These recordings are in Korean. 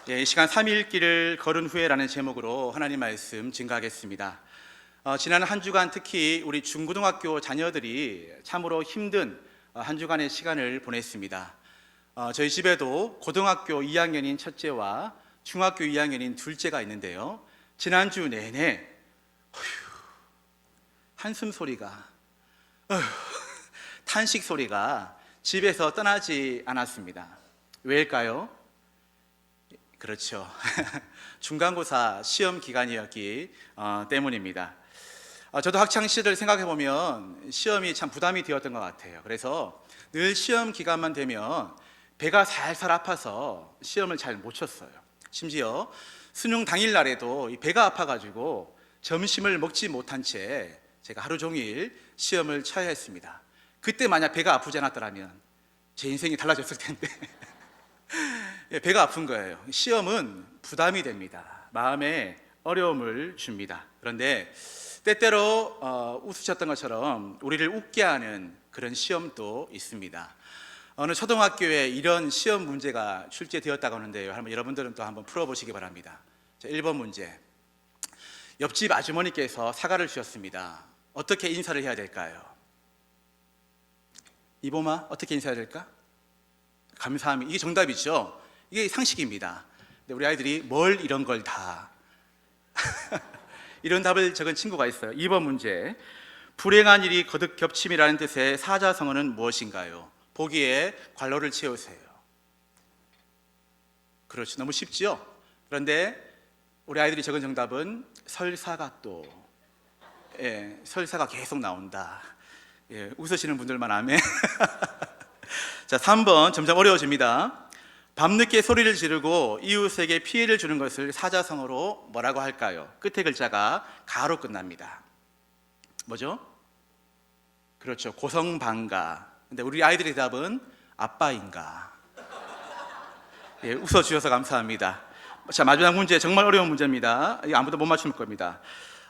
이 시간 3일길을 걸은 후에라는 제목으로 하나님 말씀 증거하겠습니다. 지난 한 주간 특히 우리 중고등학교 자녀들이 참으로 힘든 한 주간의 시간을 보냈습니다. 저희 집에도 고등학교 2학년인 첫째와 중학교 2학년인 둘째가 있는데요. 지난주 내내 한숨 소리가, 탄식 소리가 집에서 떠나지 않았습니다. 왜일까요? 그렇죠. 중간고사 시험 기간이었기 때문입니다. 저도 학창 시절을 생각해 보면 시험이 참 부담이 되었던 것 같아요. 그래서 늘 시험 기간만 되면 배가 살살 아파서 시험을 잘 못 쳤어요. 심지어 수능 당일 날에도 배가 아파가지고 점심을 먹지 못한 채 제가 하루 종일 시험을 쳐야 했습니다. 그때 만약 배가 아프지 않았더라면 제 인생이 달라졌을 텐데 배가 아픈 거예요. 시험은 부담이 됩니다. 마음에 어려움을 줍니다. 그런데 때때로 웃으셨던 것처럼 우리를 웃게 하는 그런 시험도 있습니다. 어느 초등학교에 이런 시험 문제가 출제되었다고 하는데요. 여러분들은 또 한번 풀어보시기 바랍니다. 자, 1번 문제. 옆집 아주머니께서 사과를 주셨습니다. 어떻게 인사를 해야 될까요? 이보마, 어떻게 인사해야 될까? 감사합니다. 이게 정답이죠. 이게 상식입니다. 근데 우리 아이들이 뭘 이런 걸 다 이런 답을 적은 친구가 있어요. 2번 문제. 불행한 일이 거듭 겹침이라는 뜻의 사자성어는 무엇인가요? 보기에 괄호를 채우세요. 그렇죠. 너무 쉽죠? 그런데 우리 아이들이 적은 정답은 설사각도. 설사가 계속 나온다. 웃으시는 분들만 아멘. 자, 3번 점점 어려워집니다. 밤늦게 소리를 지르고 이웃에게 피해를 주는 것을 사자성어로 뭐라고 할까요? 끝에 글자가 가로 끝납니다. 뭐죠? 그렇죠. 고성방가. 근데 우리 아이들의 답은 아빠인가. 웃어주셔서 감사합니다. 자, 마지막 문제, 정말 어려운 문제입니다. 이거 아무도 못 맞출 겁니다.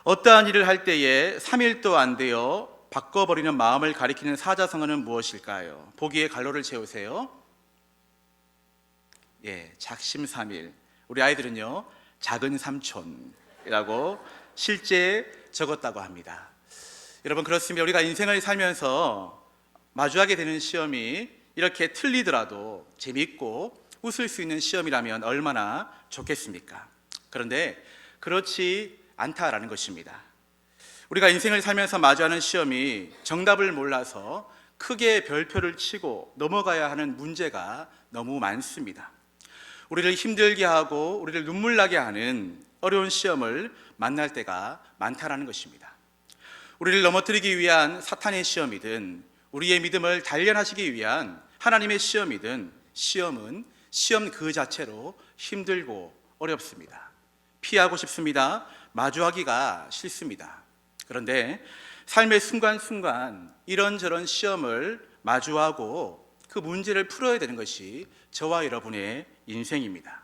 어떠한 일을 할 때에 3일도 안 되어 바꿔버리는 마음을 가리키는 사자성어는 무엇일까요? 보기에 괄호를 채우세요. 작심삼일. 우리 아이들은요, 작은 삼촌이라고 실제 적었다고 합니다. 여러분, 그렇습니다. 우리가 인생을 살면서 마주하게 되는 시험이 이렇게 틀리더라도 재밌고 웃을 수 있는 시험이라면 얼마나 좋겠습니까? 그런데 그렇지 않다라는 것입니다. 우리가 인생을 살면서 마주하는 시험이 정답을 몰라서 크게 별표를 치고 넘어가야 하는 문제가 너무 많습니다. 우리를 힘들게 하고 우리를 눈물 나게 하는 어려운 시험을 만날 때가 많다라는 것입니다. 우리를 넘어뜨리기 위한 사탄의 시험이든 우리의 믿음을 단련하시기 위한 하나님의 시험이든 시험은 시험 그 자체로 힘들고 어렵습니다. 피하고 싶습니다. 마주하기가 싫습니다. 그런데 삶의 순간순간 이런저런 시험을 마주하고 그 문제를 풀어야 되는 것이 저와 여러분의 인생입니다.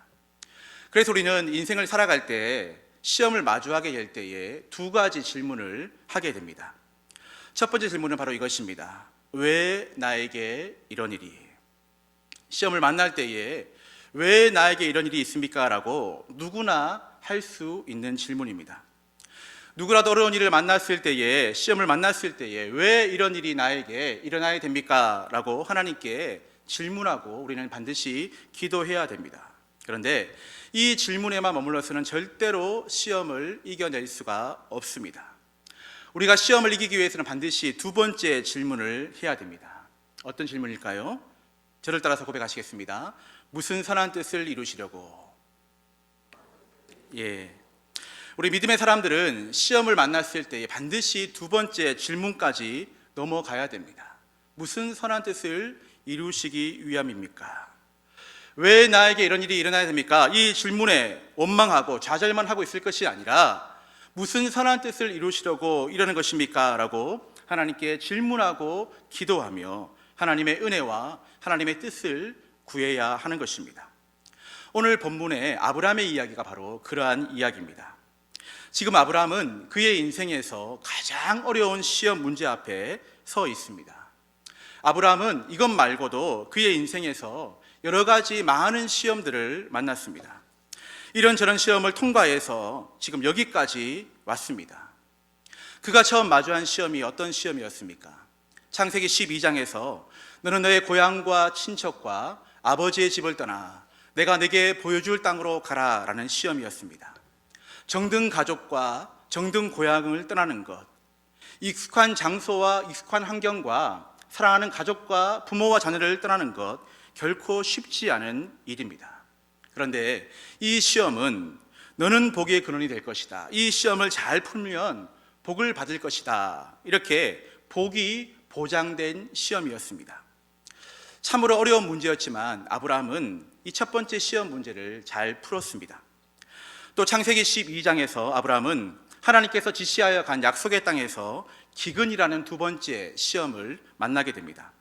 그래서 우리는 인생을 살아갈 때 시험을 마주하게 될 때에 두 가지 질문을 하게 됩니다. 첫 번째 질문은 바로 이것입니다. 왜 나에게 이런 일이? 시험을 만날 때에 왜 나에게 이런 일이 있습니까? 라고 누구나 할 수 있는 질문입니다. 누구라도 어려운 일을 만났을 때에, 시험을 만났을 때에 왜 이런 일이 나에게 일어나야 됩니까? 라고 하나님께 질문하고 우리는 반드시 기도해야 됩니다. 그런데 이 질문에만 머물러서는 절대로 시험을 이겨낼 수가 없습니다. 우리가 시험을 이기기 위해서는 반드시 두 번째 질문을 해야 됩니다. 어떤 질문일까요? 저를 따라서 고백하시겠습니다. 무슨 선한 뜻을 이루시려고? 우리 믿음의 사람들은 시험을 만났을 때 반드시 두 번째 질문까지 넘어가야 됩니다. 무슨 선한 뜻을 이루시기 위함입니까? 왜 나에게 이런 일이 일어나야 됩니까? 이 질문에 원망하고 좌절만 하고 있을 것이 아니라 무슨 선한 뜻을 이루시려고 이러는 것입니까? 라고 하나님께 질문하고 기도하며 하나님의 은혜와 하나님의 뜻을 구해야 하는 것입니다. 오늘 본문의 아브라함의 이야기가 바로 그러한 이야기입니다. 지금 아브라함은 그의 인생에서 가장 어려운 시험 문제 앞에 서 있습니다. 아브라함은 이것 말고도 그의 인생에서 여러 가지 많은 시험들을 만났습니다. 이런저런 시험을 통과해서 지금 여기까지 왔습니다. 그가 처음 마주한 시험이 어떤 시험이었습니까? 창세기 12장에서 너는 너의 고향과 친척과 아버지의 집을 떠나 내가 내게 보여줄 땅으로 가라 라는 시험이었습니다. 정든 가족과 정든 고향을 떠나는 것, 익숙한 장소와 익숙한 환경과 사랑하는 가족과 부모와 자녀를 떠나는 것 결코 쉽지 않은 일입니다. 그런데 이 시험은 너는 복의 근원이 될 것이다, 이 시험을 잘 풀면 복을 받을 것이다, 이렇게 복이 보장된 시험이었습니다. 참으로 어려운 문제였지만 아브라함은 이 첫 번째 시험 문제를 잘 풀었습니다. 또 창세기 12장에서 아브라함은 하나님께서 지시하여 간 약속의 땅에서 기근이라는 두 번째 시험을 만나게 됩니다.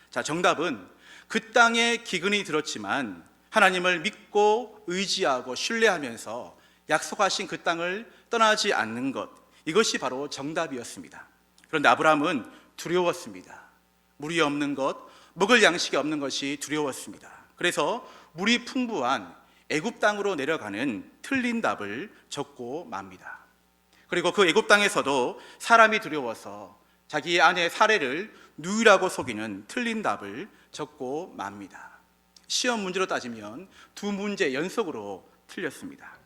자, 정답은 그 땅에 기근이 들었지만 하나님을 믿고 의지하고 신뢰하면서 약속하신 그 땅을 떠나지 않는 것, 이것이 바로 정답이었습니다. 그런데 아브라함은 두려웠습니다. 물이 없는 것, 먹을 양식이 없는 것이 두려웠습니다. 그래서 물이 풍부한 애굽 땅으로 내려가는 틀린 답을 적고 맙니다. 그리고 그 애굽 땅에서도 사람이 두려워서 자기 아내 사례를 누이라고 속이는 틀린 답을 적고 맙니다. 시험 문제로 따지면 두 문제 연속으로 틀렸습니다.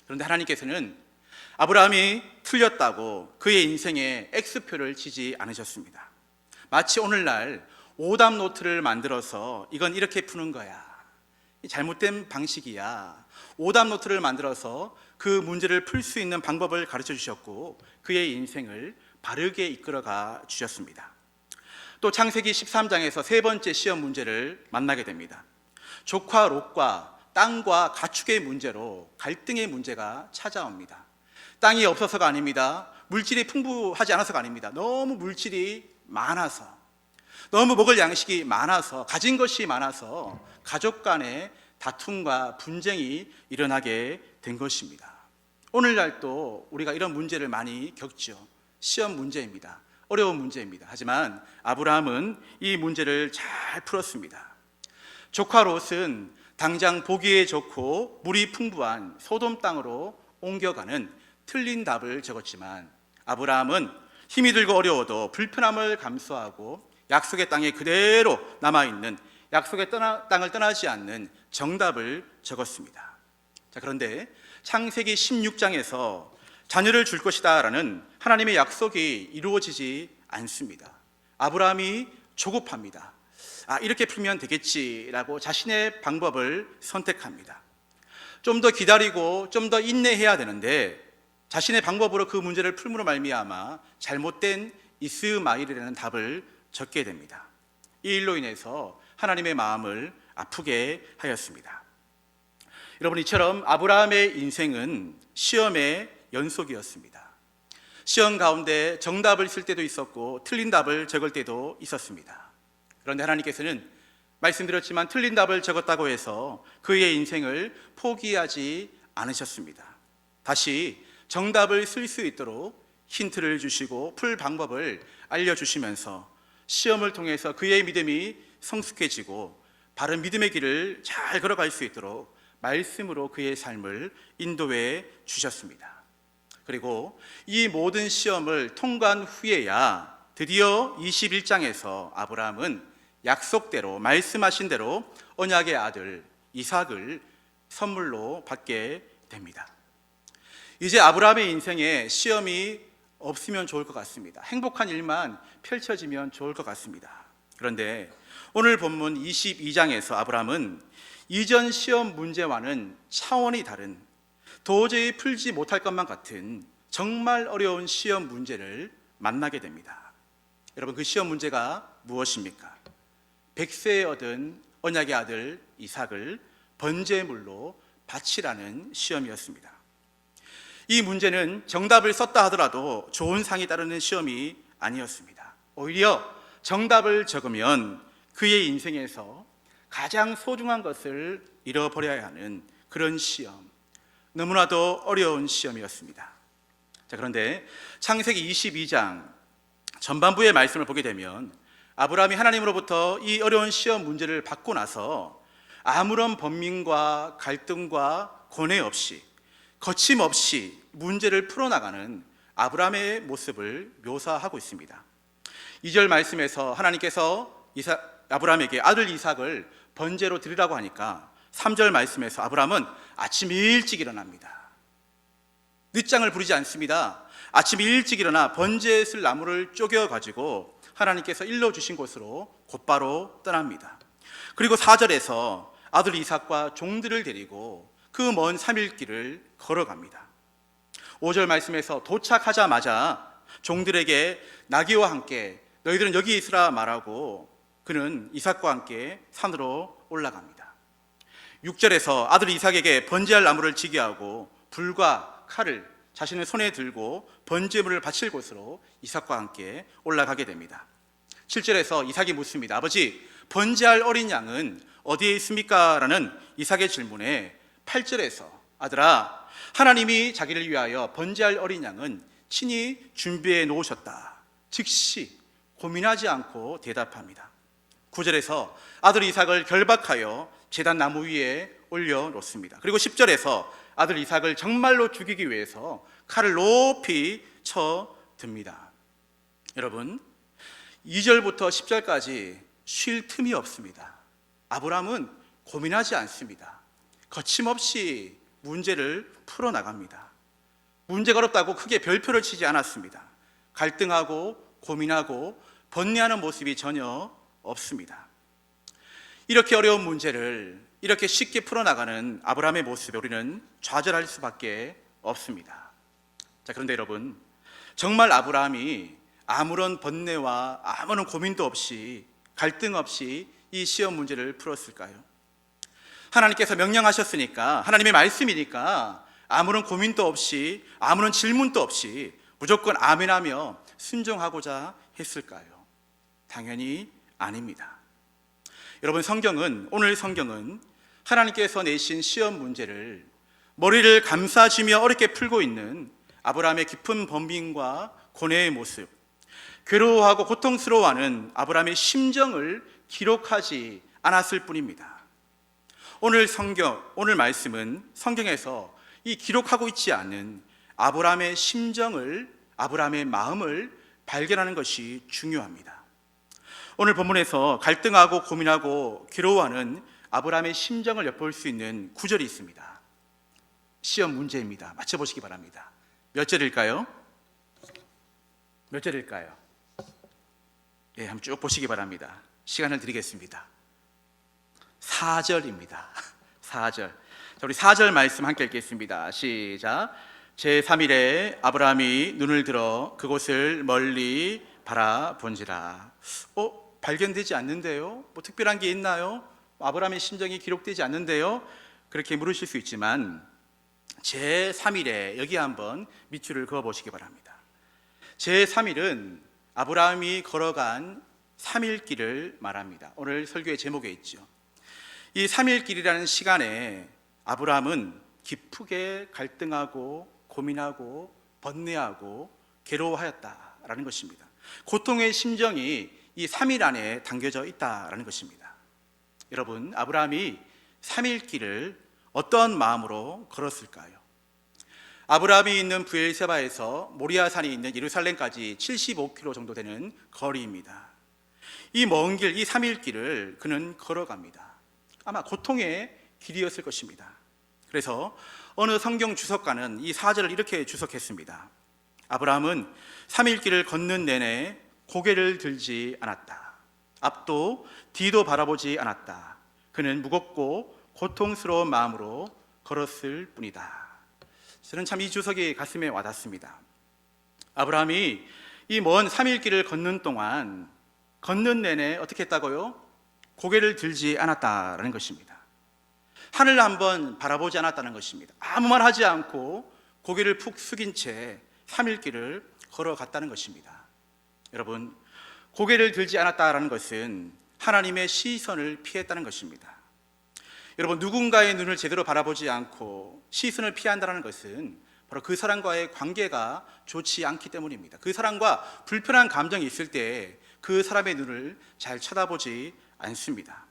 그런데 하나님께서는 아브라함이 틀렸다고 그의 인생에 X표를 치지 않으셨습니다. 마치 오늘날 오답 노트를 만들어서 이건 이렇게 푸는 거야, 잘못된 방식이야, 오답 노트를 만들어서 그 문제를 풀 수 있는 방법을 가르쳐 주셨고 그의 인생을 바르게 이끌어가 주셨습니다. 또 창세기 13장에서 세 번째 시험 문제를 만나게 됩니다. 조카 롯과 땅과 가축의 문제로 갈등의 문제가 찾아옵니다. 땅이 없어서가 아닙니다. 물질이 풍부하지 않아서가 아닙니다. 너무 물질이 많아서, 너무 먹을 양식이 많아서, 가진 것이 많아서 가족 간의 다툼과 분쟁이 일어나게 된 것입니다. 오늘날도 우리가 이런 문제를 많이 겪죠. 시험 문제입니다. 어려운 문제입니다. 하지만 아브라함은 이 문제를 잘 풀었습니다. 조카 롯은 당장 보기에 좋고 물이 풍부한 소돔 땅으로 옮겨가는 틀린 답을 적었지만 아브라함은 힘이 들고 어려워도 불편함을 감수하고 약속의 땅에 그대로 남아있는, 약속의 땅을 떠나지 않는 정답을 적었습니다. 자, 그런데 창세기 16장에서 자녀를 줄 것이다 라는 하나님의 약속이 이루어지지 않습니다. 아브라함이 조급합니다. 이렇게 풀면 되겠지라고 자신의 방법을 선택합니다. 좀 더 기다리고 좀 더 인내해야 되는데 자신의 방법으로 그 문제를 풀므로 말미암아 잘못된 이스마엘이라는 답을 적게 됩니다. 이 일로 인해서 하나님의 마음을 아프게 하였습니다. 여러분, 이처럼 아브라함의 인생은 시험의 연속이었습니다. 시험 가운데 정답을 쓸 때도 있었고 틀린 답을 적을 때도 있었습니다. 그런데 하나님께서는 말씀드렸지만 틀린 답을 적었다고 해서 그의 인생을 포기하지 않으셨습니다. 다시 정답을 쓸 수 있도록 힌트를 주시고 풀 방법을 알려주시면서 시험을 통해서 그의 믿음이 성숙해지고 바른 믿음의 길을 잘 걸어갈 수 있도록 말씀으로 그의 삶을 인도해 주셨습니다. 그리고 이 모든 시험을 통과한 후에야 드디어 21장에서 아브라함은 약속대로, 말씀하신 대로 언약의 아들 이삭을 선물로 받게 됩니다. 이제 아브라함의 인생에 시험이 없으면 좋을 것 같습니다. 행복한 일만 펼쳐지면 좋을 것 같습니다. 그런데 오늘 본문 22장에서 아브라함은 이전 시험 문제와는 차원이 다른, 도저히 풀지 못할 것만 같은 정말 어려운 시험 문제를 만나게 됩니다. 여러분, 그 시험 문제가 무엇입니까? 100세에 얻은 언약의 아들 이삭을 번제물로 바치라는 시험이었습니다. 이 문제는 정답을 썼다 하더라도 좋은 상이 따르는 시험이 아니었습니다. 오히려 정답을 적으면 그의 인생에서 가장 소중한 것을 잃어버려야 하는 그런 시험, 너무나도 어려운 시험이었습니다. 자, 그런데 창세기 22장 전반부의 말씀을 보게 되면 아브라함이 하나님으로부터 이 어려운 시험 문제를 받고 나서 아무런 번민과 갈등과 고뇌 없이 거침없이 문제를 풀어나가는 아브라함의 모습을 묘사하고 있습니다. 2절 말씀에서 하나님께서 아브라함에게 아들 이삭을 번제로 드리라고 하니까 3절 말씀에서 아브라함은 아침 일찍 일어납니다. 늦장을 부리지 않습니다. 아침 일찍 일어나 번제에 쓸 나무를 쪼개어가지고 하나님께서 일러주신 곳으로 곧바로 떠납니다. 그리고 4절에서 아들 이삭과 종들을 데리고 그 먼 3일 길을 걸어갑니다. 5절 말씀에서 도착하자마자 종들에게 나귀와 함께 너희들은 여기 있으라 말하고 그는 이삭과 함께 산으로 올라갑니다. 6절에서 아들 이삭에게 번제할 나무를 지게 하고 불과 칼을 자신의 손에 들고 번제물을 바칠 곳으로 이삭과 함께 올라가게 됩니다. 7절에서 이삭이 묻습니다. 아버지, 번제할 어린 양은 어디에 있습니까? 라는 이삭의 질문에 8절에서 아들아, 하나님이 자기를 위하여 번제할 어린 양은 친히 준비해 놓으셨다. 즉시 고민하지 않고 대답합니다. 9절에서 아들 이삭을 결박하여 제단 나무 위에 올려놓습니다. 그리고 10절에서 아들 이삭을 정말로 죽이기 위해서 칼을 높이 쳐듭니다. 여러분, 2절부터 10절까지 쉴 틈이 없습니다. 아브라함은 고민하지 않습니다. 거침없이 문제를 풀어나갑니다. 문제가 어렵다고 크게 별표를 치지 않았습니다. 갈등하고 고민하고 번뇌하는 모습이 전혀 없습니다. 이렇게 어려운 문제를 이렇게 쉽게 풀어나가는 아브라함의 모습에 우리는 좌절할 수밖에 없습니다. 자, 그런데 여러분, 정말 아브라함이 아무런 번뇌와 아무런 고민도 없이 갈등 없이 이 시험 문제를 풀었을까요? 하나님께서 명령하셨으니까, 하나님의 말씀이니까 아무런 고민도 없이 아무런 질문도 없이 무조건 아멘하며 순종하고자 했을까요? 당연히 아닙니다. 여러분, 오늘 성경은 하나님께서 내신 시험 문제를 머리를 감싸쥐며 어렵게 풀고 있는 아브라함의 깊은 번민과 고뇌의 모습, 괴로워하고 고통스러워하는 아브라함의 심정을 기록하지 않았을 뿐입니다. 오늘 말씀은 성경에서 이 기록하고 있지 않은 아브라함의 심정을, 아브라함의 마음을 발견하는 것이 중요합니다. 오늘 본문에서 갈등하고 고민하고 괴로워하는 아브라함의 심정을 엿볼 수 있는 구절이 있습니다. 시험 문제입니다. 맞춰보시기 바랍니다. 몇 절일까요? 몇 절일까요? 예, 한번 쭉 보시기 바랍니다. 시간을 드리겠습니다. 4절입니다. 4절. 자, 우리 4절 말씀 함께 읽겠습니다. 시작. 제3일에 아브라함이 눈을 들어 그곳을 멀리 바라본지라. 발견되지 않는데요? 뭐 특별한 게 있나요? 아브라함의 심정이 기록되지 않는데요? 그렇게 물으실 수 있지만 제3일에 여기 한번 밑줄을 그어 보시기 바랍니다. 제3일은 아브라함이 걸어간 3일 길을 말합니다. 오늘 설교의 제목에 있죠. 이 3일 길이라는 시간에 아브라함은 기쁘게 갈등하고 고민하고 번뇌하고 괴로워하였다라는 것입니다. 고통의 심정이 이 3일 안에 담겨져 있다라는 것입니다. 여러분, 아브라함이 3일 길을 어떤 마음으로 걸었을까요? 아브라함이 있는 브엘세바에서 모리아산이 있는 예루살렘까지 75km 정도 되는 거리입니다. 이 먼 길, 이 3일 길을 그는 걸어갑니다. 아마 고통의 길이었을 것입니다. 그래서 어느 성경 주석가는 이 4절을 이렇게 주석했습니다. 아브라함은 3일 길을 걷는 내내 고개를 들지 않았다. 앞도 뒤도 바라보지 않았다. 그는 무겁고 고통스러운 마음으로 걸었을 뿐이다. 저는 참 이 주석이 가슴에 와닿습니다. 아브라함이 이 먼 3일 길을 걷는 동안 걷는 내내 어떻게 했다고요? 고개를 들지 않았다라는 것입니다. 하늘을 한번 바라보지 않았다는 것입니다. 아무 말 하지 않고 고개를 푹 숙인 채 3일 길을 걸어갔다는 것입니다. 여러분, 고개를 들지 않았다라는 것은 하나님의 시선을 피했다는 것입니다. 여러분, 누군가의 눈을 제대로 바라보지 않고 시선을 피한다는 것은 바로 그 사람과의 관계가 좋지 않기 때문입니다. 그 사람과 불편한 감정이 있을 때 그 사람의 눈을 잘 쳐다보지 않습니다.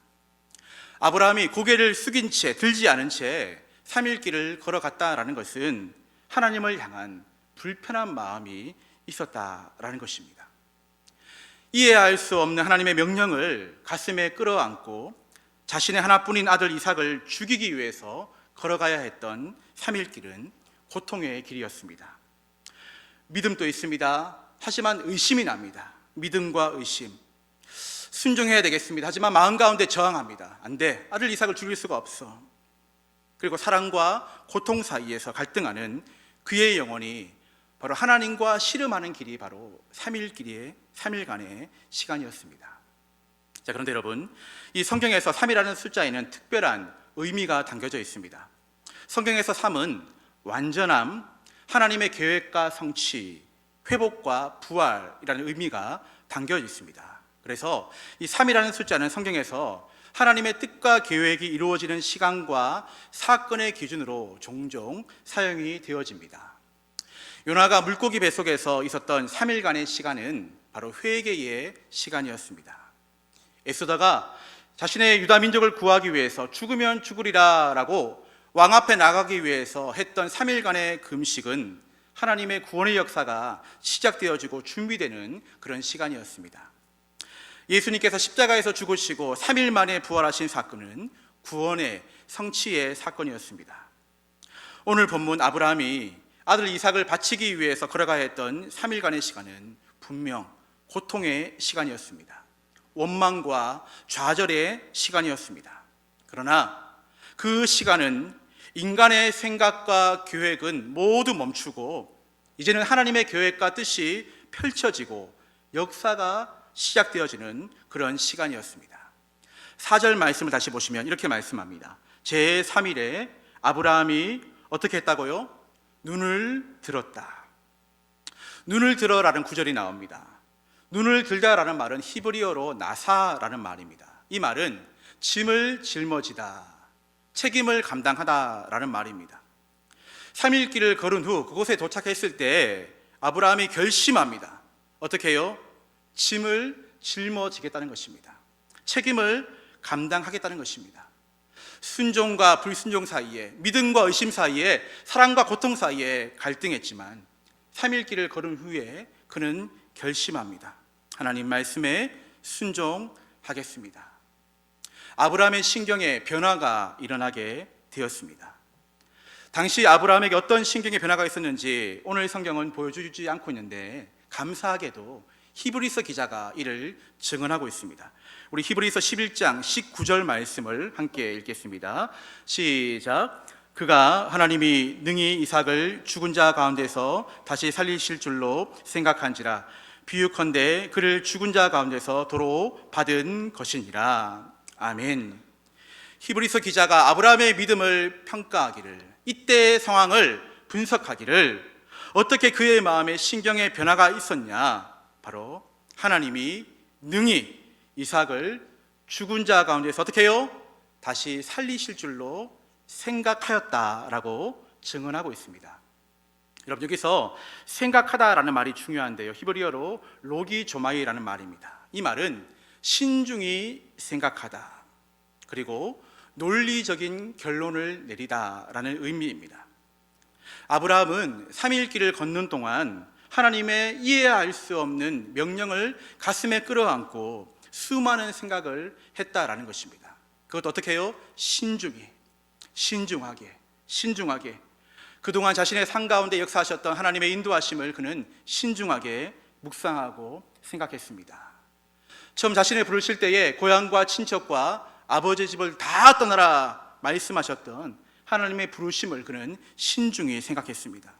아브라함이 고개를 숙인 채, 들지 않은 채 3일길을 걸어갔다라는 것은 하나님을 향한 불편한 마음이 있었다라는 것입니다. 이해할 수 없는 하나님의 명령을 가슴에 끌어안고 자신의 하나뿐인 아들 이삭을 죽이기 위해서 걸어가야 했던 3일길은 고통의 길이었습니다. 믿음도 있습니다. 하지만 의심이 납니다. 믿음과 의심. 순종해야 되겠습니다. 하지만 마음 가운데 저항합니다. 안 돼. 아들 이삭을 죽일 수가 없어. 그리고 사랑과 고통 사이에서 갈등하는 그의 영혼이 바로 하나님과 씨름하는 길이 바로 3일간의 시간이었습니다. 자, 그런데 여러분, 이 성경에서 3이라는 숫자에는 특별한 의미가 담겨져 있습니다. 성경에서 3은 완전함, 하나님의 계획과 성취, 회복과 부활이라는 의미가 담겨 있습니다. 그래서 이 3이라는 숫자는 성경에서 하나님의 뜻과 계획이 이루어지는 시간과 사건의 기준으로 종종 사용이 되어집니다. 요나가 물고기 뱃속에서 있었던 3일간의 시간은 바로 회개의 시간이었습니다. 에스더가 자신의 유다 민족을 구하기 위해서 죽으면 죽으리라 라고 왕 앞에 나가기 위해서 했던 3일간의 금식은 하나님의 구원의 역사가 시작되어지고 준비되는 그런 시간이었습니다. 예수님께서 십자가에서 죽으시고 3일 만에 부활하신 사건은 구원의 성취의 사건이었습니다. 오늘 본문 아브라함이 아들 이삭을 바치기 위해서 걸어가야 했던 3일간의 시간은 분명 고통의 시간이었습니다. 원망과 좌절의 시간이었습니다. 그러나 그 시간은 인간의 생각과 계획은 모두 멈추고 이제는 하나님의 계획과 뜻이 펼쳐지고 역사가 시작되어지는 그런 시간이었습니다. 4절 말씀을 다시 보시면 이렇게 말씀합니다. 제3일에 아브라함이 어떻게 했다고요? 눈을 들었다. 눈을 들어라는 구절이 나옵니다. 눈을 들다라는 말은 히브리어로 나사라는 말입니다. 이 말은 짐을 짊어지다, 책임을 감당하다라는 말입니다. 3일 길을 걸은 후 그곳에 도착했을 때 아브라함이 결심합니다. 어떻게 해요? 짐을 짊어지겠다는 것입니다. 책임을 감당하겠다는 것입니다. 순종과 불순종 사이에, 믿음과 의심 사이에, 사랑과 고통 사이에 갈등했지만 3일 길을 걸은 후에 그는 결심합니다. 하나님 말씀에 순종하겠습니다. 아브라함의 신경에 변화가 일어나게 되었습니다. 당시 아브라함에게 어떤 신경의 변화가 있었는지 오늘 성경은 보여주지 않고 있는데 감사하게도 히브리서 기자가 이를 증언하고 있습니다. 우리 히브리서 11장 19절 말씀을 함께 읽겠습니다. 시작. 그가 하나님이 능히 이삭을 죽은 자 가운데서 다시 살리실 줄로 생각한지라 비유컨대 그를 죽은 자 가운데서 도로 받은 것이니라. 아멘. 히브리서 기자가 아브라함의 믿음을 평가하기를, 이때의 상황을 분석하기를, 어떻게 그의 마음에 신경의 변화가 있었냐, 바로 하나님이 능히 이삭을 죽은 자 가운데서 어떻게 해요? 다시 살리실 줄로 생각하였다라고 증언하고 있습니다. 여러분, 여기서 생각하다라는 말이 중요한데요, 히브리어로 로기조마이라는 말입니다. 이 말은 신중히 생각하다, 그리고 논리적인 결론을 내리다라는 의미입니다. 아브라함은 3일 길을 걷는 동안 하나님의 이해할 수 없는 명령을 가슴에 끌어안고 수많은 생각을 했다라는 것입니다. 그것도 어떻게 해요? 신중하게 그동안 자신의 삶 가운데 역사하셨던 하나님의 인도하심을 그는 신중하게 묵상하고 생각했습니다. 처음 자신을 부르실 때에 고향과 친척과 아버지 집을 다 떠나라 말씀하셨던 하나님의 부르심을 그는 신중히 생각했습니다.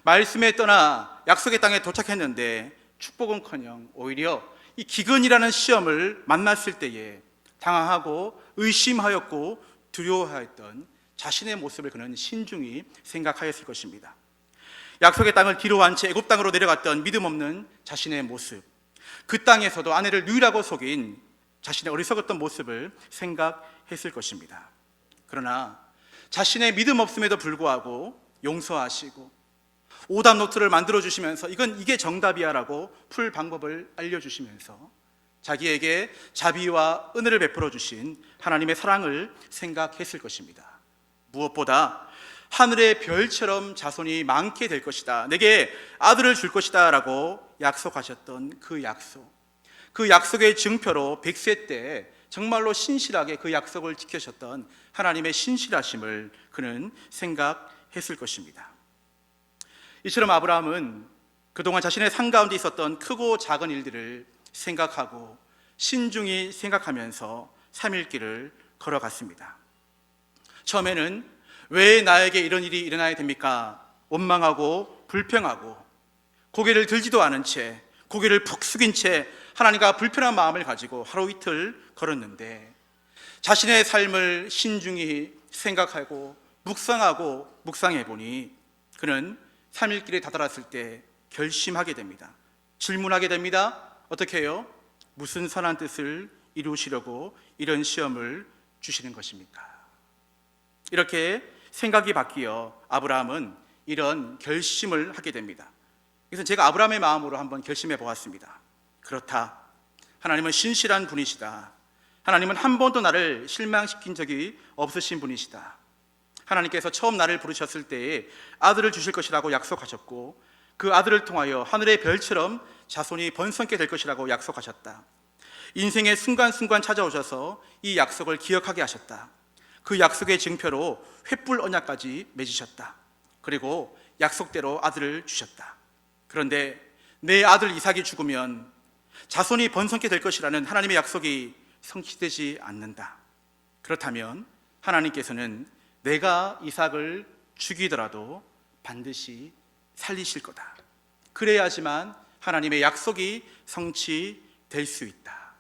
말씀에 떠나 약속의 땅에 도착했는데 축복은커녕 오히려 이 기근이라는 시험을 만났을 때에 당황하고 의심하였고 두려워하였던 자신의 모습을 그는 신중히 생각하였을 것입니다. 약속의 땅을 뒤로한 채 애굽 땅으로 내려갔던 믿음 없는 자신의 모습, 그 땅에서도 아내를 누이라고 속인 자신의 어리석었던 모습을 생각했을 것입니다. 그러나 자신의 믿음 없음에도 불구하고 용서하시고 오답 노트를 만들어주시면서 이게 정답이야 라고 풀 방법을 알려주시면서 자기에게 자비와 은혜를 베풀어 주신 하나님의 사랑을 생각했을 것입니다. 무엇보다 하늘의 별처럼 자손이 많게 될 것이다, 내게 아들을 줄 것이다 라고 약속하셨던 그 약속, 그 약속의 증표로 100세 때 정말로 신실하게 그 약속을 지키셨던 하나님의 신실하심을 그는 생각했을 것입니다. 이처럼 아브라함은 그동안 자신의 삶 가운데 있었던 크고 작은 일들을 생각하고 신중히 생각하면서 3일 길을 걸어갔습니다. 처음에는 왜 나에게 이런 일이 일어나야 됩니까? 원망하고 불평하고 고개를 들지도 않은 채, 고개를 푹 숙인 채 하나님과 불편한 마음을 가지고 하루 이틀 걸었는데, 자신의 삶을 신중히 생각하고 묵상해 보니 그는 3일 길에 다다랐을 때 결심하게 됩니다. 질문하게 됩니다. 어떻게 해요? 무슨 선한 뜻을 이루시려고 이런 시험을 주시는 것입니까? 이렇게 생각이 바뀌어 아브라함은 이런 결심을 하게 됩니다. 그래서 제가 아브라함의 마음으로 한번 결심해 보았습니다. 그렇다, 하나님은 신실한 분이시다. 하나님은 한 번도 나를 실망시킨 적이 없으신 분이시다. 하나님께서 처음 나를 부르셨을 때에 아들을 주실 것이라고 약속하셨고, 그 아들을 통하여 하늘의 별처럼 자손이 번성케 될 것이라고 약속하셨다. 인생의 순간순간 찾아오셔서 이 약속을 기억하게 하셨다. 그 약속의 증표로 횃불 언약까지 맺으셨다. 그리고 약속대로 아들을 주셨다. 그런데 내 아들 이삭이 죽으면 자손이 번성케 될 것이라는 하나님의 약속이 성취되지 않는다. 그렇다면 하나님께서는 내가 이삭을 죽이더라도 반드시 살리실 거다. 그래야지만 하나님의 약속이 성취될 수 있다.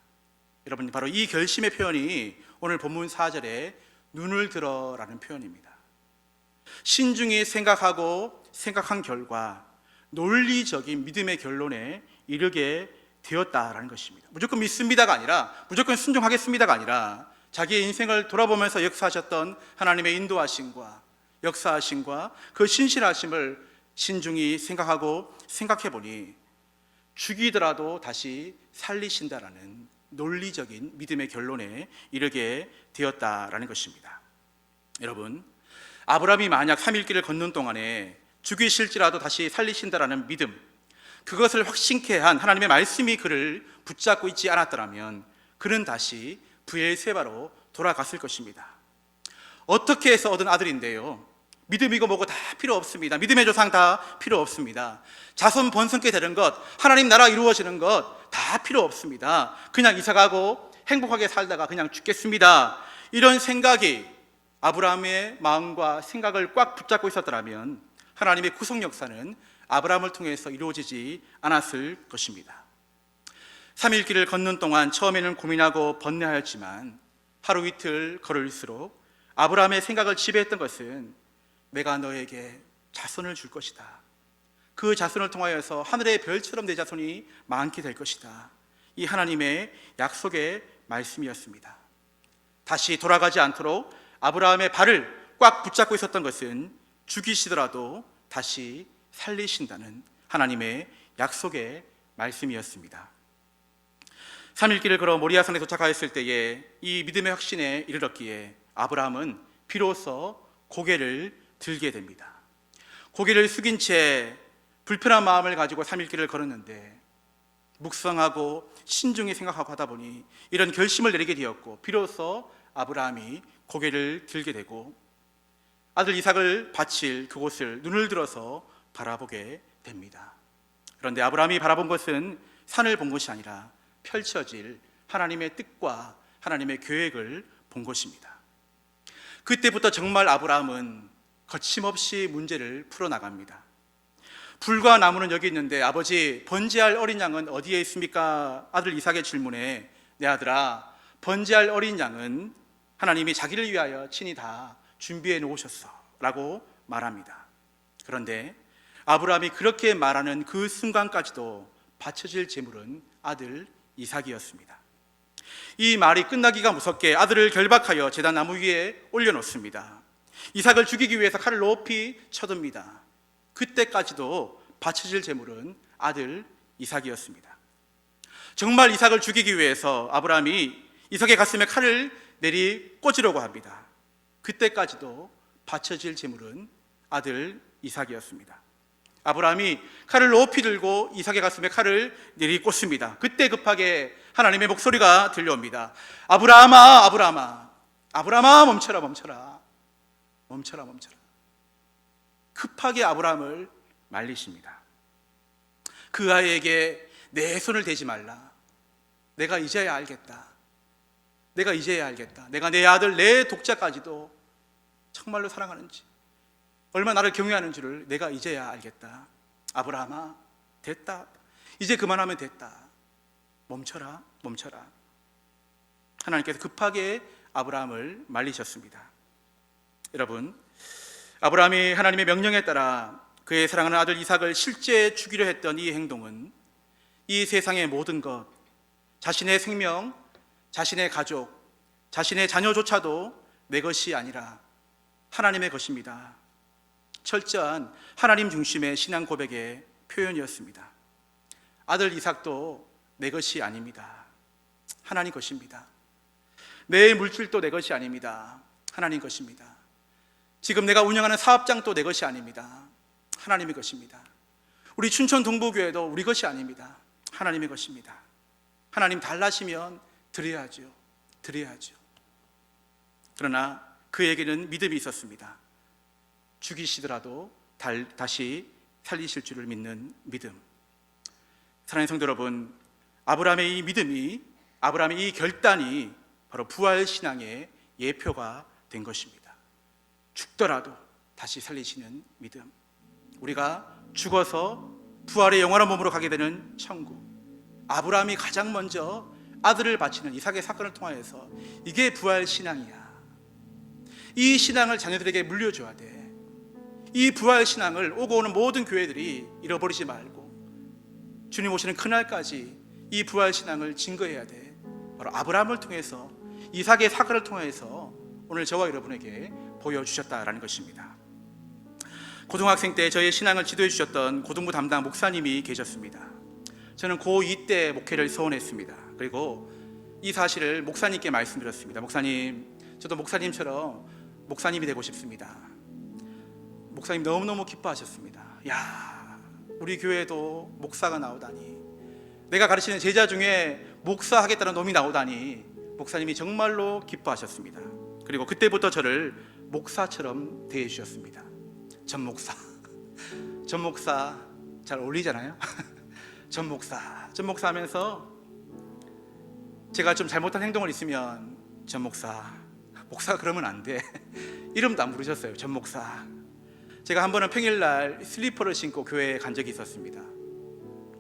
여러분, 바로 이 결심의 표현이 오늘 본문 4절에 눈을 들어라는 표현입니다. 신중히 생각한 결과 논리적인 믿음의 결론에 이르게 되었다라는 것입니다. 무조건 믿습니다가 아니라, 무조건 순종하겠습니다가 아니라, 자기의 인생을 돌아보면서 역사하셨던 하나님의 인도하심과 역사하심과 그 신실하심을 신중히 생각해 보니 죽이더라도 다시 살리신다라는 논리적인 믿음의 결론에 이르게 되었다라는 것입니다. 여러분, 아브라함이 만약 3일 길을 걷는 동안에 죽이실지라도 다시 살리신다라는 믿음, 그것을 확신케 한 하나님의 말씀이 그를 붙잡고 있지 않았더라면 그는 다시 브엘세바로 돌아갔을 것입니다. 어떻게 해서 얻은 아들인데요, 믿음이고 뭐고 다 필요 없습니다. 믿음의 조상 다 필요 없습니다. 자손 번성케 되는 것, 하나님 나라 이루어지는 것 다 필요 없습니다. 그냥 이사가고 행복하게 살다가 그냥 죽겠습니다. 이런 생각이 아브라함의 마음과 생각을 꽉 붙잡고 있었더라면 하나님의 구속 역사는 아브라함을 통해서 이루어지지 않았을 것입니다. 3일 길을 걷는 동안 처음에는 고민하고 번뇌하였지만 하루 이틀 걸을수록 아브라함의 생각을 지배했던 것은 내가 너에게 자손을 줄 것이다. 그 자손을 통하여서 하늘의 별처럼 내 자손이 많게 될 것이다. 이 하나님의 약속의 말씀이었습니다. 다시 돌아가지 않도록 아브라함의 발을 꽉 붙잡고 있었던 것은 죽이시더라도 다시 살리신다는 하나님의 약속의 말씀이었습니다. 3일 길을 걸어 모리아산에 도착하였을 때에 이 믿음의 확신에 이르렀기에 아브라함은 비로소 고개를 들게 됩니다. 고개를 숙인 채 불편한 마음을 가지고 3일 길을 걸었는데 묵상하고 신중히 생각하고 하다 보니 이런 결심을 내리게 되었고, 비로소 아브라함이 고개를 들게 되고 아들 이삭을 바칠 그곳을 눈을 들어서 바라보게 됩니다. 그런데 아브라함이 바라본 것은 산을 본 것이 아니라 펼쳐질 하나님의 뜻과 하나님의 계획을 본 것입니다. 그때부터 정말 아브라함은 거침없이 문제를 풀어나갑니다. 불과 나무는 여기 있는데 아버지, 번제할 어린 양은 어디에 있습니까? 아들 이삭의 질문에 내 아들아, 번제할 어린 양은 하나님이 자기를 위하여 친히 다 준비해 놓으셨어 라고 말합니다. 그런데 아브라함이 그렇게 말하는 그 순간까지도 바쳐질 제물은 아들 이삭이었습니다. 이 말이 끝나기가 무섭게 아들을 결박하여 제단 나무 위에 올려놓습니다. 이삭을 죽이기 위해서 칼을 높이 쳐듭니다. 그때까지도 바쳐질 제물은 아들 이삭이었습니다. 정말 이삭을 죽이기 위해서 아브라함이 이삭의 가슴에 칼을 내리 꽂으려고 합니다. 그때까지도 바쳐질 제물은 아들 이삭이었습니다. 아브라함이 칼을 높이 들고 이삭의 가슴에 칼을 내리꽂습니다. 그때 급하게 하나님의 목소리가 들려옵니다. 아브라함아, 아브라함아, 아브라함아, 멈춰라, 멈춰라, 멈춰라, 멈춰라. 급하게 아브라함을 말리십니다. 그 아이에게 내 손을 대지 말라. 내가 이제야 알겠다. 내가 이제야 알겠다. 내가 내 아들, 내 독자까지도 정말로 사랑하는지, 얼마나 나를 경외하는 줄을 내가 이제야 알겠다. 아브라함아, 됐다. 이제 그만하면 됐다. 멈춰라, 멈춰라. 하나님께서 급하게 아브라함을 말리셨습니다. 여러분, 아브라함이 하나님의 명령에 따라 그의 사랑하는 아들 이삭을 실제 죽이려 했던 이 행동은 이 세상의 모든 것, 자신의 생명, 자신의 가족, 자신의 자녀조차도 내 것이 아니라 하나님의 것입니다. 철저한 하나님 중심의 신앙 고백의 표현이었습니다. 아들 이삭도 내 것이 아닙니다. 하나님 것입니다. 내 물질도 내 것이 아닙니다. 하나님 것입니다. 지금 내가 운영하는 사업장도 내 것이 아닙니다. 하나님의 것입니다. 우리 춘천 동부교회도 우리 것이 아닙니다. 하나님의 것입니다. 하나님 달라시면 드려야죠. 드려야죠. 그러나 그에게는 믿음이 있었습니다. 죽이시더라도 다시 살리실 줄을 믿는 믿음. 사랑하는 성도 여러분, 아브라함의 이 믿음이, 아브라함의 이 결단이 바로 부활신앙의 예표가 된 것입니다. 죽더라도 다시 살리시는 믿음. 우리가 죽어서 부활의 영원한 몸으로 가게 되는 천국, 아브라함이 가장 먼저 아들을 바치는 이삭의 사건을 통하여서 이게 부활신앙이야. 이 신앙을 자녀들에게 물려줘야 돼. 이 부활신앙을 오고 오는 모든 교회들이 잃어버리지 말고 주님 오시는 그날까지 이 부활신앙을 증거해야 돼. 바로 아브라함을 통해서, 이삭의 사건을 통해서 오늘 저와 여러분에게 보여주셨다라는 것입니다. 고등학생 때 저의 신앙을 지도해 주셨던 고등부 담당 목사님이 계셨습니다. 저는 고2 때 목회를 서원했습니다. 그리고 이 사실을 목사님께 말씀드렸습니다. 목사님, 저도 목사님처럼 목사님이 되고 싶습니다. 목사님 너무너무 기뻐하셨습니다. 야, 우리 교회도 목사가 나오다니, 내가 가르치는 제자 중에 목사하겠다는 놈이 나오다니, 목사님이 정말로 기뻐하셨습니다. 그리고 그때부터 저를 목사처럼 대해 주셨습니다. 전 목사, 전 목사 잘 어울리잖아요. 전 목사 하면서 제가 좀 잘못한 행동을 있으면 전 목사, 목사가 그러면 안 돼. 이름도 안 부르셨어요. 전 목사. 제가 한 번은 평일날 슬리퍼를 신고 교회에 간 적이 있었습니다.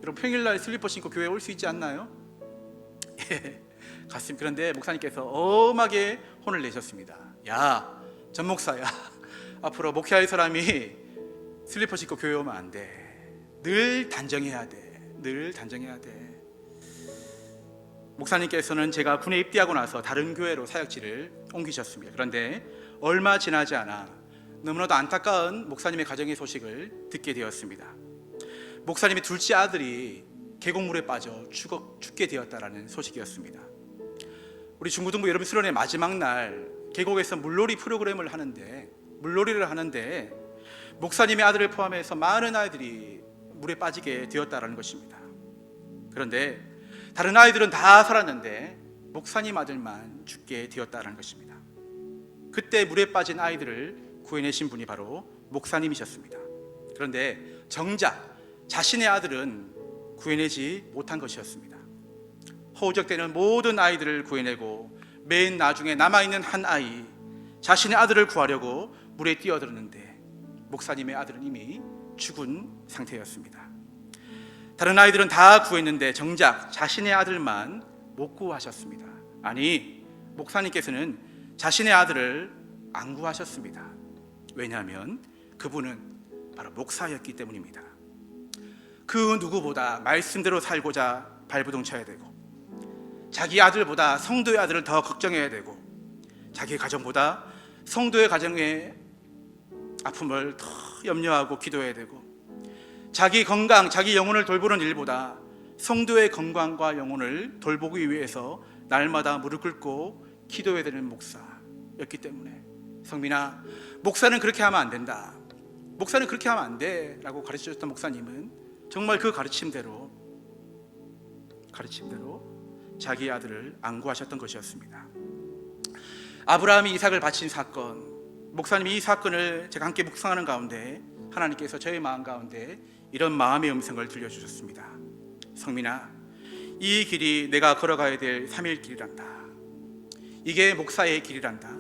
여러분, 평일날 슬리퍼 신고 교회에 올 수 있지 않나요? 예, 갔습니다. 그런데 목사님께서 엄하게 혼을 내셨습니다. 야, 전 목사야, 앞으로 목회할 사람이 슬리퍼 신고 교회 오면 안 돼. 늘 단정해야 돼. 늘 단정해야 돼. 목사님께서는 제가 군에 입대하고 나서 다른 교회로 사역지를 옮기셨습니다. 그런데 얼마 지나지 않아 너무나도 안타까운 목사님의 가정의 소식을 듣게 되었습니다. 목사님의 둘째 아들이 계곡물에 빠져 죽게 되었다라는 소식이었습니다. 우리 중고등부 여름 수련회 마지막 날 계곡에서 물놀이를 하는데 목사님의 아들을 포함해서 많은 아이들이 물에 빠지게 되었다라는 것입니다. 그런데 다른 아이들은 다 살았는데 목사님 아들만 죽게 되었다라는 것입니다. 그때 물에 빠진 아이들을 구해내신 분이 바로 목사님이셨습니다. 그런데 정작 자신의 아들은 구해내지 못한 것이었습니다. 호적되는 모든 아이들을 구해내고 맨 나중에 남아있는 한 아이, 자신의 아들을 구하려고 물에 뛰어들었는데 목사님의 아들은 이미 죽은 상태였습니다. 다른 아이들은 다 구했는데 정작 자신의 아들만 못 구하셨습니다. 아니, 목사님께서는 자신의 아들을 안 구하셨습니다. 왜냐하면 그분은 바로 목사였기 때문입니다. 그 누구보다 말씀대로 살고자 발버둥 쳐야 되고, 자기 아들보다 성도의 아들을 더 걱정해야 되고, 자기 가정보다 성도의 가정의 아픔을 더 염려하고 기도해야 되고, 자기 건강, 자기 영혼을 돌보는 일보다 성도의 건강과 영혼을 돌보기 위해서 날마다 무릎 꿇고 기도해야 되는 목사였기 때문에 성민아, 목사는 그렇게 하면 안 된다, 목사는 그렇게 하면 안 돼 라고 가르쳐줬던 목사님은 정말 그 가르침대로 자기 아들을 안구하셨던 것이었습니다. 아브라함이 이삭을 바친 사건, 목사님이 이 사건을 제가 함께 묵상하는 가운데 하나님께서 저의 마음 가운데 이런 마음의 음성을 들려주셨습니다. 성민아, 이 길이 내가 걸어가야 될 3일 길이란다. 이게 목사의 길이란다.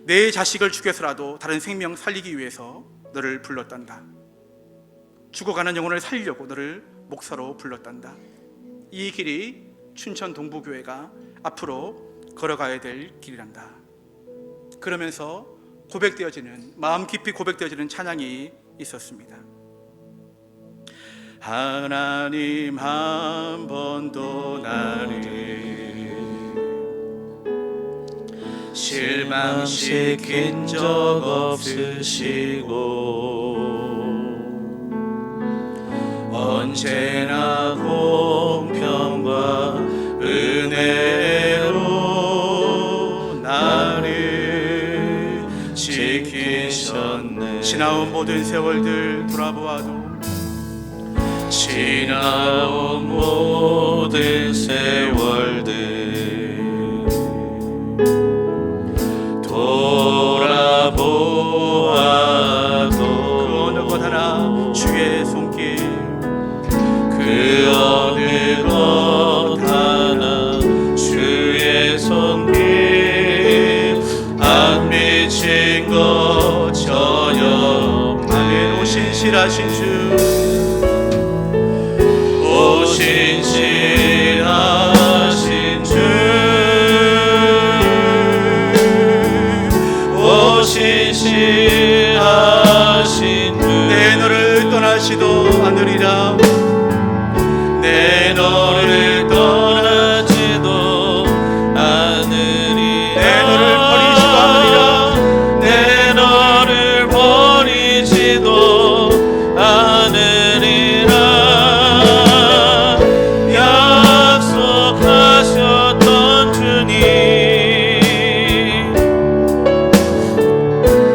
내 자식을 죽여서라도 다른 생명 살리기 위해서 너를 불렀단다. 죽어가는 영혼을 살리려고 너를 목사로 불렀단다. 이 길이 춘천 동부교회가 앞으로 걸어가야 될 길이란다. 그러면서 고백되어지는, 마음 깊이 고백되어지는 찬양이 있었습니다. 하나님 한 번도 나를 실망시킨 적 없으시고 언제나 공평과 은혜로 나를 지키셨네. 지나온 모든 세월들 돌아보아도, 지나온 모든 세월들 돌아보아도 그 어느 것 하나 주의 손길, 그 어느 것 하나 주의 손길 안 미친 것 전혀 나는 오신실하신 주, 오신실하신 주, 오신실하신 주, 내 너를 떠나시도 않으리라. 내 너를 떠나지도 않으리라. 내 너를 버리지도 않으리라. 내 너를 버리지도 않으리라. 약속하셨던 주님,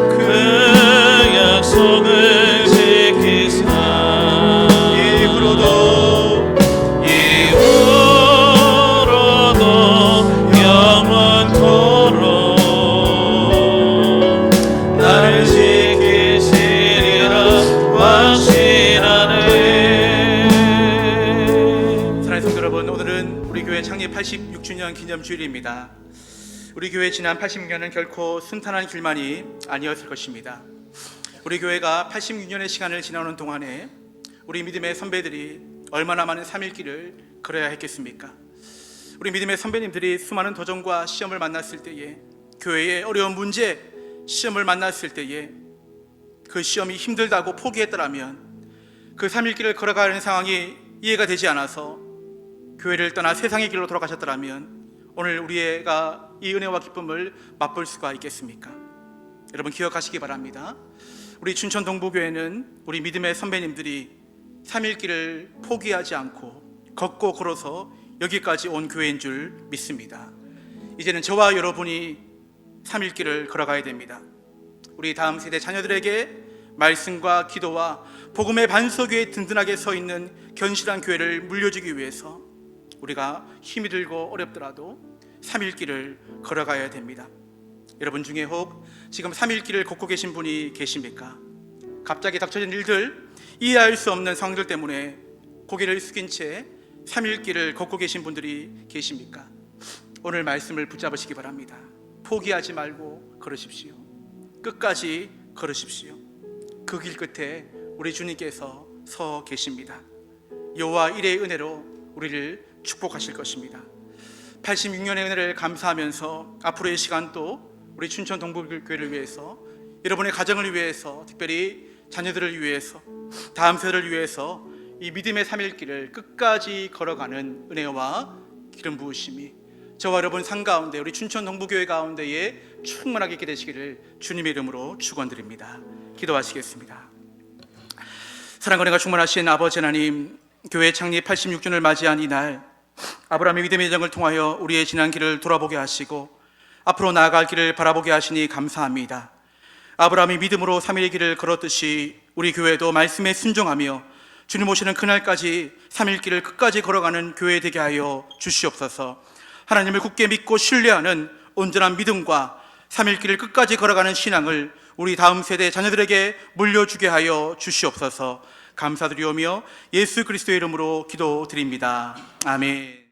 그 약속을 지키사 이후로도 영원토록 나를 지키시리라 확신하네. 사랑하는 성도 여러분, 오늘은 우리 교회 창립 86주년 기념주일입니다. 우리 교회 지난 86년은 결코 순탄한 길만이 아니었을 것입니다. 우리 교회가 86년의 시간을 지나오는 동안에 우리 믿음의 선배들이 얼마나 많은 3일길을 걸어야 했겠습니까? 우리 믿음의 선배님들이 수많은 도전과 시험을 만났을 때에, 교회의 어려운 문제, 시험을 만났을 때에 그 시험이 힘들다고 포기했더라면, 그 3일길을 걸어가는 상황이 이해가 되지 않아서 교회를 떠나 세상의 길로 돌아가셨더라면 오늘 우리가 이 은혜와 기쁨을 맛볼 수가 있겠습니까? 여러분 기억하시기 바랍니다. 우리 춘천 동부교회는 우리 믿음의 선배님들이 3일길을 포기하지 않고 걷고 걸어서 여기까지 온 교회인 줄 믿습니다. 이제는 저와 여러분이 3일길을 걸어가야 됩니다. 우리 다음 세대 자녀들에게 말씀과 기도와 복음의 반석 위에 든든하게 서 있는 견실한 교회를 물려주기 위해서 우리가 힘이 들고 어렵더라도 3일길을 걸어가야 됩니다. 여러분 중에 혹 지금 3일길을 걷고 계신 분이 계십니까? 갑자기 닥쳐진 일들, 이해할 수 없는 상황들 때문에 고개를 숙인 채 3일길을 걷고 계신 분들이 계십니까? 오늘 말씀을 붙잡으시기 바랍니다. 포기하지 말고 걸으십시오. 끝까지 걸으십시오. 그 길 끝에 우리 주님께서 서 계십니다. 여호와 일의 은혜로 우리를 축복하실 것입니다. 86년의 은혜를 감사하면서 앞으로의 시간도 우리 춘천 동부교회를 위해서, 여러분의 가정을 위해서, 특별히 자녀들을 위해서, 다음 세대를 위해서 이 믿음의 3일길을 끝까지 걸어가는 은혜와 기름 부으심이 저와 여러분 삶 가운데, 우리 춘천 동부교회 가운데에 충만하게 있게 되시기를 주님의 이름으로 축원드립니다. 기도하시겠습니다. 사랑과 은혜가 충만하신 아버지 하나님, 교회 창립 86주년을 맞이한 이날 아브라함의 믿음의 여정을 통하여 우리의 지난 길을 돌아보게 하시고 앞으로 나아갈 길을 바라보게 하시니 감사합니다. 아브라함이 믿음으로 3일의 길을 걸었듯이 우리 교회도 말씀에 순종하며 주님 오시는 그날까지 3일 길을 끝까지 걸어가는 교회 되게 하여 주시옵소서. 하나님을 굳게 믿고 신뢰하는 온전한 믿음과 3일 길을 끝까지 걸어가는 신앙을 우리 다음 세대 자녀들에게 물려주게 하여 주시옵소서. 감사드리오며 예수 그리스도의 이름으로 기도드립니다. 아멘.